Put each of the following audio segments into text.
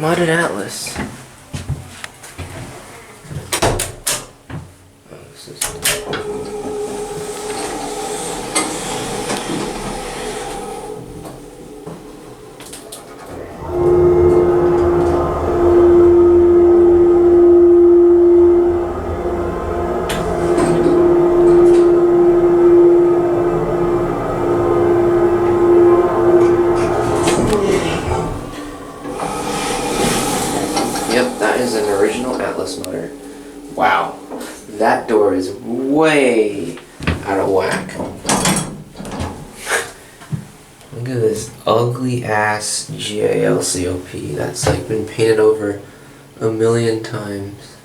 Modded Atlas. Yep, that is an original Atlas motor. Wow, that door is way out of whack. Look at this ugly ass GALCOP that's like been painted over a million times.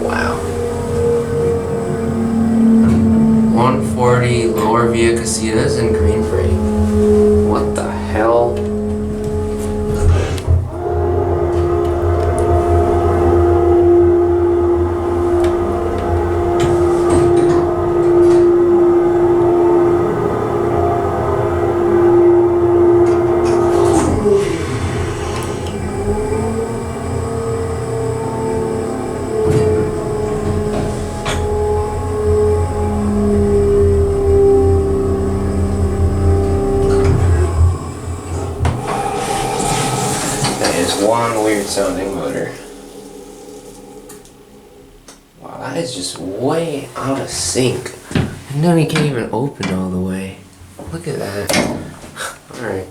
Wow. 140 lower via casitas in Greenbrae. What the hell? One weird sounding motor. Wow, that is just way out of sync. And then we can't even open all the way. Look at that. Alright.